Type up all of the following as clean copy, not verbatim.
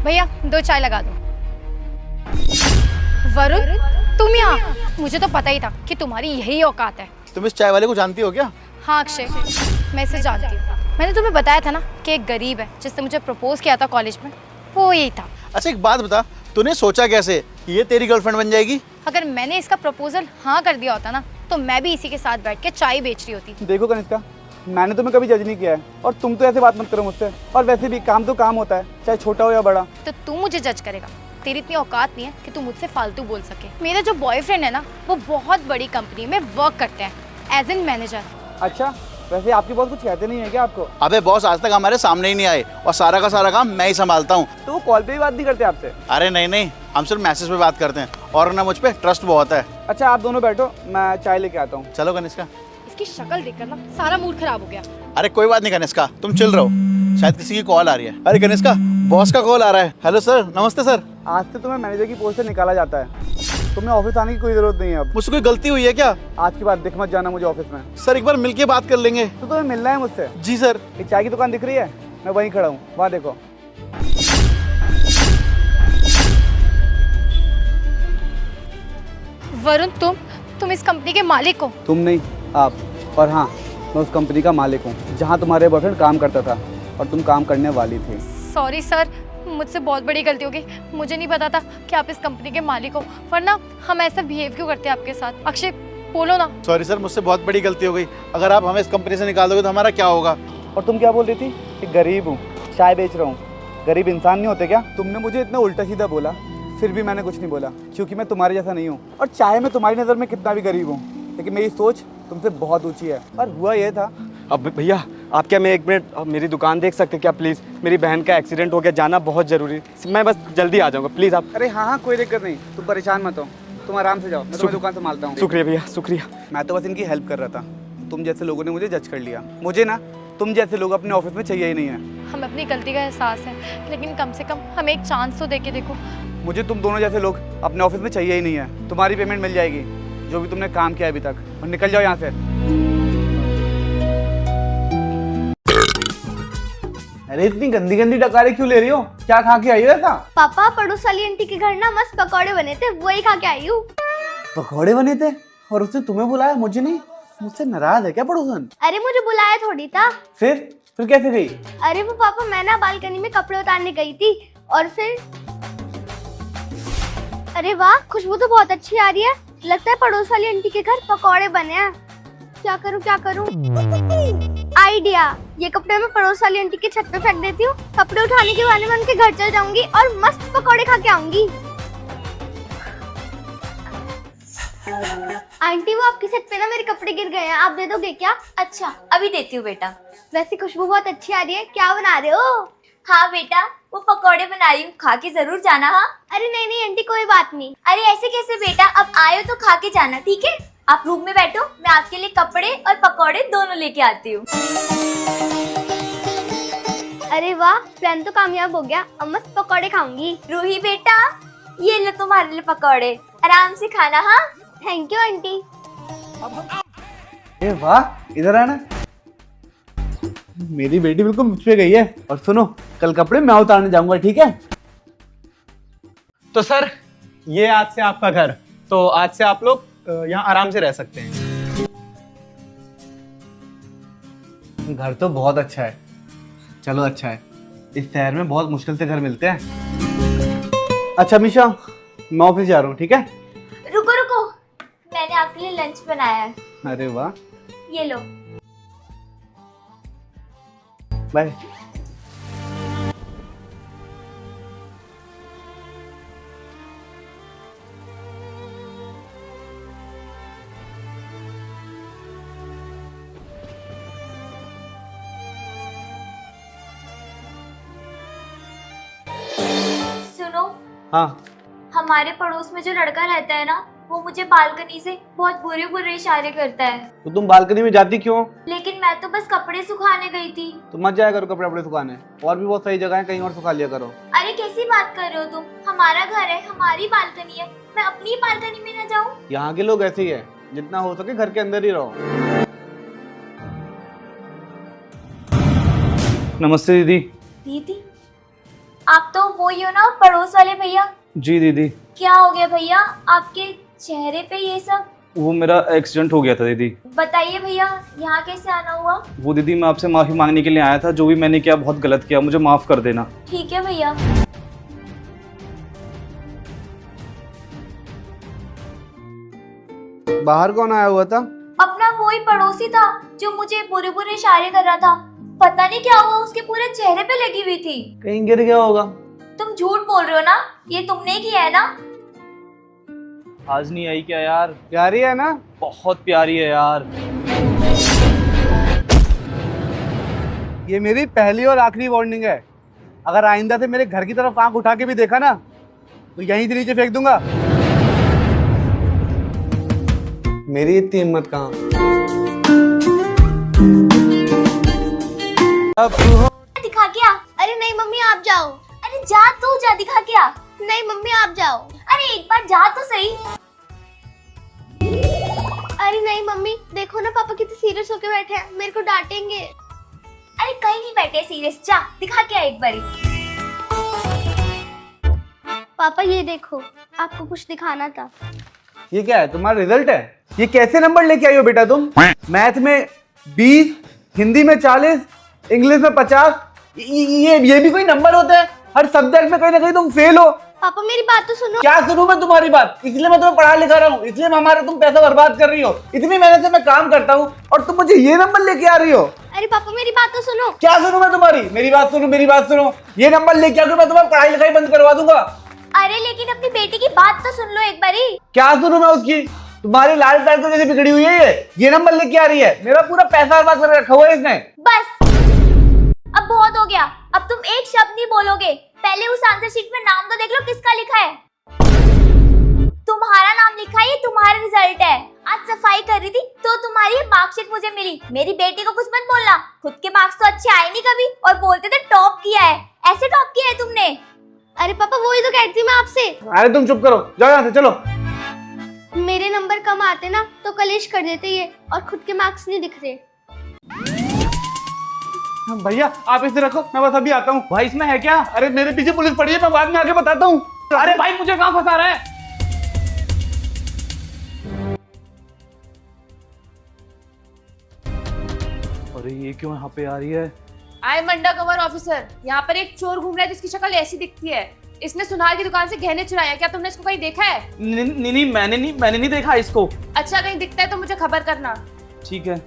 भैया 2 चाय लगा दो। वरुण तुम यहाँ? मुझे तो पता ही था कि तुम्हारी यही औकात है। तुम इस चाय वाले को जानती हो क्या? हाँ अक्षय, मैं इसे जानती हूँ। मैंने तुम्हें बताया था ना कि एक गरीब है जिसने मुझे प्रपोज किया था कॉलेज में, वो यही था। अच्छा एक बात बता, तूने सोचा कैसे कि ये तेरी गर्लफ्रेंड बन जाएगी? अगर मैंने इसका प्रपोजल हाँ कर दिया होता ना तो मैं भी इसी के साथ बैठ के चाय बेच रही होती। देखो कनिष्का, मैंने तुम्हें कभी जज नहीं किया है और तुम तो ऐसे बात मत करो मुझसे। और वैसे भी काम तो काम होता है, चाहे छोटा हो या बड़ा। तो तू मुझे जज करेगा? तेरी इतनी औकात नहीं है कि तू मुझसे फालतू बोल सके। मेरा जो बॉयफ्रेंड है ना वो बहुत बड़ी कंपनी में वर्क करते हैं एज एन मैनेजर। अच्छा, वैसे आपके बॉस कुछ कहते नहीं है क्या आपको? अबे बॉस आज तक हमारे सामने ही नहीं आए और सारा का सारा काम मैं ही संभालता हूँ। तो वो कॉल पे भी बात नहीं करते आपसे? अरे नहीं, हम सिर्फ मैसेज पे बात करते हैं और ना मुझ पे ट्रस्ट बहुत है। अच्छा आप दोनों बैठो, मैं चाय लेके आता हूँ। चलो कनिष्का। इसकी शक्ल देखकर ना सारा मूड खराब हो गया। अरे कोई बात नहीं कनिष्का, तुम चिल रहो, शायद किसी की कॉल आ रही है। अरे कनिष्का, बॉस का कॉल आ रहा है। हेलो सर, नमस्ते सर। आज से तुम्हें मैनेजर की पोस्ट से निकाला जाता है, तुम्हें ऑफिस आने की कोई जरूरत नहीं है अब। मुझसे कोई गलती हुई है क्या? आज के बाद दिख मत जाना मुझे ऑफिस में। सर एक बार मिलके बात कर लेंगे। तो तुम्हें मिलना है मुझसे? जी सर। ये चाय की दुकान दिख रही है, मैं वहीं खड़ा हूँ, वहाँ देखो। वरुण तुम इस कंपनी के मालिक हो? तुम नहीं, आप। और हाँ, मैं उस कंपनी का मालिक हूँ जहाँ तुम्हारे बॉयफ्रेंड काम करता था और तुम काम करने वाली थी। सॉरी सर, मुझसे बहुत बड़ी गलती हो गई। मुझे नहीं पता था कि आप इस कंपनी के मालिक हो, वरना हम ऐसा बिहेव क्यों करते हैं आपके साथ। अक्षय बोलो ना। सॉरी सर, मुझसे बहुत बड़ी गलती हो गई। अगर आप हमें इस कंपनी से निकाल दोगे तो हमारा क्या होगा? और तुम क्या बोल रही थी कि गरीब हूँ, चाय बेच रहा हूँ? गरीब इंसान नहीं होते क्या? तुमने मुझे इतना उल्टा सीधा बोला, फिर भी मैंने कुछ नहीं बोला, क्योंकि मैं तुम्हारे जैसा नहीं हूँ। और चाहे मैं तुम्हारी नज़र में कितना भी गरीब हूँ, लेकिन मेरी सोच तुमसे बहुत ऊंची है। और हुआ ये था। अब भैया आप क्या मैं 1 मिनट मेरी दुकान देख सकते क्या प्लीज़? मेरी बहन का एक्सीडेंट हो गया, जाना बहुत ज़रूरी, मैं बस जल्दी आ जाऊँगा प्लीज़ आप। अरे हाँ, कोई दिक्कत नहीं, तुम परेशान मत हो, तुम आराम से जाओ, मैं तुम्हारी दुकान संभालता हूँ। शुक्रिया भैया, शुक्रिया। मैं तो बस इनकी हेल्प कर रहा था, तुम जैसे लोगों ने मुझे जज कर लिया। मुझे ना तुम जैसे लोग अपने ऑफिस में चाहिए ही नहीं है। हमें अपनी गलती का एहसास है, लेकिन कम से कम हमें एक चांस तो दे के देखो। मुझे तुम दोनों जैसे लोग अपने ऑफिस में चाहिए ही नहीं है। तुम्हारी पेमेंट मिल जाएगी, जो भी तुमने काम किया अभी तक, और निकल जाओ यहाँ से। अरे इतनी गंदी गंदी डकारे क्यों ले रही हो? क्या खा के आई हो ऐसा? पापा पड़ोस वाली आंटी के घर ना मस्त पकौड़े बने थे, वही खा के आई हूँ। पकौड़े बने थे और उसने तुम्हें बुलाया, मुझे नहीं? मुझसे नाराज है क्या पड़ोसन? अरे मुझे बुलाया थोड़ी था। फिर कैसे गई? अरे वो पापा, मैं ना बालकनी में कपड़े उतारने गई थी और फिर अरे वाह, खुशबू तो बहुत अच्छी आ रही है। लगता है पड़ोस वाली आंटी के घर पकौड़े बने हैं। क्या करूँ? आइडिया, ये कपड़े मैं पड़ोस वाली आंटी के छत पे फेंक देती हूँ। कपड़े उठाने के बहाने में उनके घर चल जाऊंगी और मस्त पकौड़े खा के आऊंगी। आंटी वो आपकी छत पे ना मेरे कपड़े गिर गए हैं, आप दे दोगे क्या? अच्छा अभी देती हूँ बेटा। वैसे खुशबू बहुत अच्छी आ रही है, क्या बना रहे हो? हाँ बेटा, वो पकौड़े बना रही हूँ, खा के जरूर जाना। हाँ अरे नहीं आंटी, कोई बात नहीं। अरे ऐसे कैसे बेटा, अब आए हो तो खा के जाना, ठीक है? आप रूम में बैठो, मैं आपके लिए कपड़े और पकौड़े दोनों लेके आती हूँ। अरे वाह, प्लान तो कामयाब हो गया, अब मस्त पकौड़े खाऊंगी। रूही बेटा, ये लो तुम्हारे लिए पकौड़े, आराम से खाना। हाँ थैंक यू आंटी। ए वाह, इधर आना। मेरी बेटी बिल्कुल मुझ पे गई है। और सुनो, कल कपड़े मैं उतारने जाऊंगा, ठीक है? तो सर ये आज से आपका घर, तो आज से आप लोग यहाँ आराम से रह सकते हैं। घर तो बहुत अच्छा है, चलो अच्छा है, इस शहर में बहुत मुश्किल से घर मिलते हैं। अच्छा मीशा, मैं ऑफिस जा रहा हूँ, ठीक है? रुको, मैंने आपके लिए लंच बनाया है। अरे वाह, ये लो। बाय। सुनो, हाँ, हमारे पड़ोस में जो लड़का रहता है ना, वो मुझे बालकनी से बहुत बुरे बुरे इशारे करता है। तो तुम बालकनी में जाती क्यों? लेकिन मैं तो बस कपड़े सुखाने गई थी। तो मत जाया करो कपड़े सुखाने, और भी बहुत सही जगह है, कहीं और सुखा लिया करो। अरे कैसी बात कर रहे हो तुम? हमारा घर है, हमारी बालकनी है, मैं अपनी बालकनी में न जाऊं? यहाँ के लोग ऐसे ही है, जितना हो सके घर के अंदर ही रहो। नमस्ते दीदी। दीदी? आप तो वो ही हो ना, पड़ोस वाले भैया? जी दीदी, क्या हो गया भैया, आपके चेहरे पे ये सब? वो मेरा एक्सीडेंट हो गया था दीदी। बताइए भैया, यहाँ कैसे आना हुआ? वो दीदी मैं आपसे माफ़ी मांगने के लिए आया था, जो भी मैंने किया बहुत गलत किया, मुझे माफ़ कर देना। ठीक है भैया। बाहर कौन आया हुआ था? अपना वही पड़ोसी था जो मुझे बुरे बुरे इशारे कर रहा था। पता नहीं क्या हुआ, उसके पूरे चेहरे पे लगी हुई थी। कहीं गिर गया होगा। तुम झूठ बोल रहे हो ना, ये तुमने किया है ना? आज नहीं आई क्या यार? प्यारी है ना? बहुत प्यारी है यार। ये मेरी पहली और आखिरी वार्निंग है। अगर आइंदा से मेरे घर की तरफ आंख उठा के भी देखा ना तो यहीं से नीचे फेंक दूंगा। मेरी इतनी हिम्मत कहाँ। दिखा क्या? अरे नहीं मम्मी आप जाओ। अरे जा तू, जा दिखा क्या? नहीं मम्मी आप जाओ। अरे एक बार जा तो सही। अरे नहीं मम्मी, देखो ना पापा कितने सीरियस होके बैठे हैं, मेरे को डांटेंगे। अरे कहीं नहीं बैठे सीरियस, जा दिखा क्या एक बारी। पापा ये देखो, आपको कुछ दिखाना था। ये क्या है, तुम्हारा रिजल्ट है? ये कैसे नंबर लेके आई हो बेटा तुम? मैथ में 20, हिंदी में 40, इंग्लिश में 50। ये भी कोई नंबर होता है? हर सब्जेक्ट में कहीं ना कहीं तुम फेल हो। पापा मेरी बात तो सुनो। क्या सुनूं मैं तुम्हारी बात? इसलिए मैं तुम्हें पढ़ा लिखा रहा हूँ, इसलिए हमारा तुम पैसा बर्बाद कर रही हो। इतनी मेहनत से मैं काम करता हूँ और तुम मुझे ये नंबर लेके आ रही हो। अरे पापा मेरी बात तो सुनो। क्या सुनूं मैं तुम्हारी? मेरी बात सुनो, मेरी बात सुनो। ये नंबर लेके आकर मैं तुम्हारी पढ़ाई लिखाई बंद करवा दूंगा। अरे लेकिन अपनी बेटी की बात तो सुन लो एक बारी। क्या सुनूं मैं उसकी? तुम्हारी लाल पैर तो जैसे बिगड़ी हुई है। ये नंबर लेके आ रही है, मेरा पूरा पैसा बर्बाद कर रखा हुआ है इसने। बस अब बहुत हो गया, अब तुम एक शब्द नहीं बोलोगे। पहले उस आंसर शीट में नाम तो देख लो किसका लिखा है। तुम्हारा नाम लिखा है, ये तुम्हारा रिजल्ट है। आज सफाई कर रही थी तो तुम्हारी मार्कशीट मुझे मिली। मेरी बेटी को कुछ मत बोलना, खुद के मार्क्स तो अच्छे आए नहीं कभी और बोलते थे टॉप किया है। ऐसे टॉप किया है तुमने? अरे पापा वही तो कहती थी मैं आपसे। अरे तुम चुप करो, जाओ यहाँ से, चलो। मेरे नंबर कम आते ना तो कलेश कर देते ये, और खुद के मार्क्स नहीं दिख रहे। भैया आप इसे रखो, मैं बस अभी आता हूँ। भाई इसमें है क्या? अरे मेरे पीछे पुलिस पड़ी है, मैं बाद में आके बताता हूँ। अरे भाई मुझे कहाँ फंसा रहा है? अरे ये क्यों यहाँ पे आ रही है? I am under cover officer. यहाँ पर एक चोर घूम रहा है जिसकी शक्ल ऐसी दिखती है। इसने सुनार की दुकान से गहने चुराए हैं। क्या तुमने इसको कहीं देखा है? नहीं मैंने नहीं देखा इसको। अच्छा कहीं दिखता है तो मुझे खबर करना। ठीक है।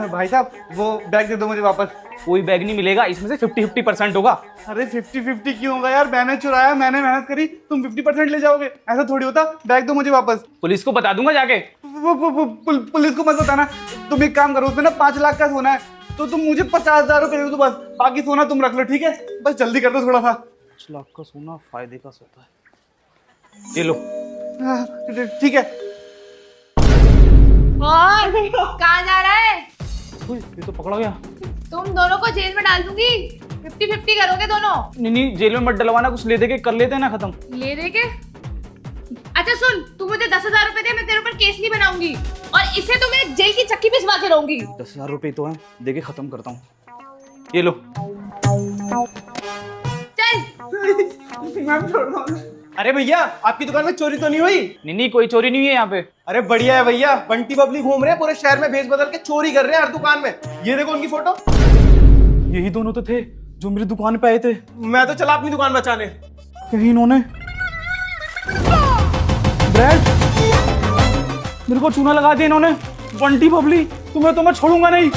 भाई साहब वो बैग दे दो मुझे वापस। कोई बैग नहीं मिलेगा, इसमें से 50-50% होगा। अरे 50-50 क्यों होगा यार? मैंने चुराया, मैंने मेहनत करी, तुम 50% ले जाओगे? ऐसा थोड़ी होता। बैग दो मुझे वापस। पुलिस को बता दूंगा जाके। पुलिस को मत बताना। तुम एक काम करो, उसमें ना 5 लाख का सोना है, तो तुम मुझे 50,000 रुपए दे दो बस। बाकी सोना तुम रख लो, ठीक है? बस जल्दी कर दो थोड़ा सा। 5 लाख का सोना फायदे का सोता है। ये लो। ठीक है। और कहाँ जा रहा है? ये तो पकड़ा गया। तुम दोनों को जेल में डाल दूंगी। 50-50 करोगे दोनों। नहीं जेल में मत डलवाना, कुछ ले दे के कर लेते हैं ना खत्म। ले दे के? अच्छा सुन, तू मुझे 10,000 रुपए दे, मैं तेरे ऊपर केस नहीं बनाऊंगी और इसे तो मैं जेल की चक्की पिसवा के रहूंगी। 10,000 रुपए तो है, दे के खत्म करता हूँ। ये लो। चल। मैं छोड़ दो। अरे भैया आपकी दुकान में चोरी तो नहीं हुई? नहीं कोई चोरी नहीं है यहाँ पे। अरे बढ़िया है भैया, बंटी बबली घूम रहे हैं पूरे शहर में, भेज बदल के चोरी कर रहे हैं हर दुकान में। ये देखो उनकी फोटो। यही दोनों तो थे जो मेरी दुकान पे आए थे। मैं तो चला अपनी दुकान बचाने। कहीं इन्होंने ब्रेड मेरे को चूना लगा दिया इन्होंने। बंटी बबली तुम्हें तो मैं छोड़ूंगा नहीं।